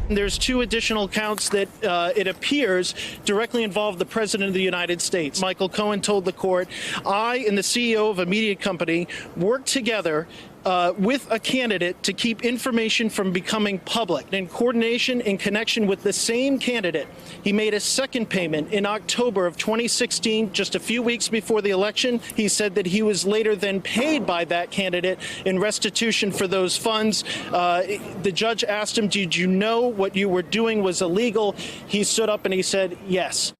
There's two additional counts that it appears directly involve the President of the United States. Michael Cohen told the court, I and the CEO of a media company worked together with a candidate to keep information from becoming public. In coordination in connection with the same candidate, he made a second payment in October of 2016, just a few weeks before the election. He said that he was later then paid by that candidate in restitution for those funds. The judge asked him, did you know what you were doing was illegal? He stood up and he said, yes.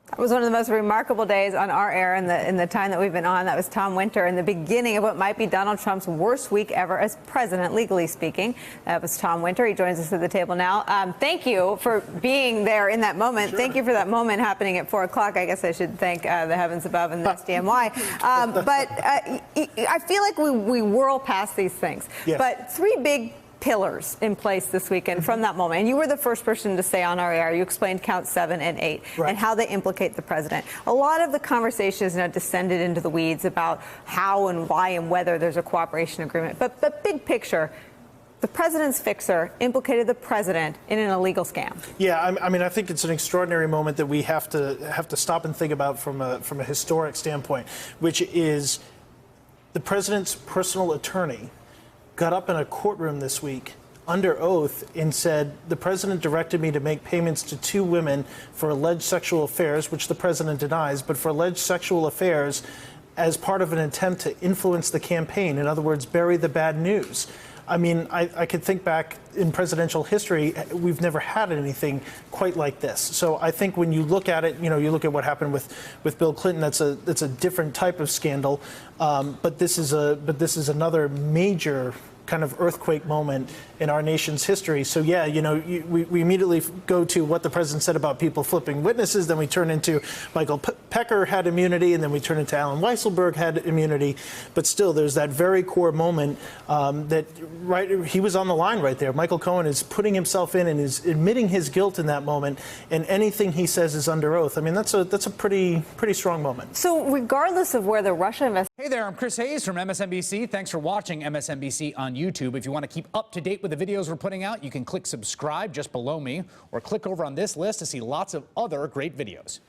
That was one of the most remarkable days on our air in the time that we've been on. That was Tom Winter in the beginning of what might be Donald Trump's worst week ever as president, legally speaking. That was Tom Winter. He joins us at the table now. Thank you for being there in that moment. Sure. Thank you for that moment happening at 4 o'clock. I guess I should thank the heavens above and the SDNY. But I feel like we whirl past these things. Yes. But three big pillars in place this weekend from that moment. And you were the first person to say on our air, you explained count 7 and 8 and how they implicate the president. A lot of the conversation has now descended into the weeds about how and why and whether there's a cooperation agreement. But big picture, the president's fixer implicated the president in an illegal scam. Yeah, I mean, I think it's an extraordinary moment that we have to stop and think about from a historic standpoint, which is the president's personal attorney got up in a courtroom this week under oath and said, the president directed me to make payments to 2 women for alleged sexual affairs, which the president denies, but for alleged sexual affairs as part of an attempt to influence the campaign. In other words, bury the bad news. I mean, I could think back in presidential history, we've never had anything quite like this. So I think when you look at it, you look at what happened with Bill Clinton, that's a different type of scandal. But this is another major kind of earthquake moment in our nation's history. So yeah, we immediately go to what the president said about people flipping witnesses, then we turn into Michael Pecker had immunity, and then we turn into Alan Weisselberg had immunity. But still, there's that very core moment that he was on the line right there. Michael Cohen is putting himself in and is admitting his guilt in that moment, and anything he says is under oath. I mean, that's a pretty strong moment. So regardless of where the Russia investigation. Hey there, I'm Chris Hayes from MSNBC. Thanks for watching MSNBC on YouTube. If you want to keep up to date with the videos we're putting out, you can click subscribe just below me or click over on this list to see lots of other great videos.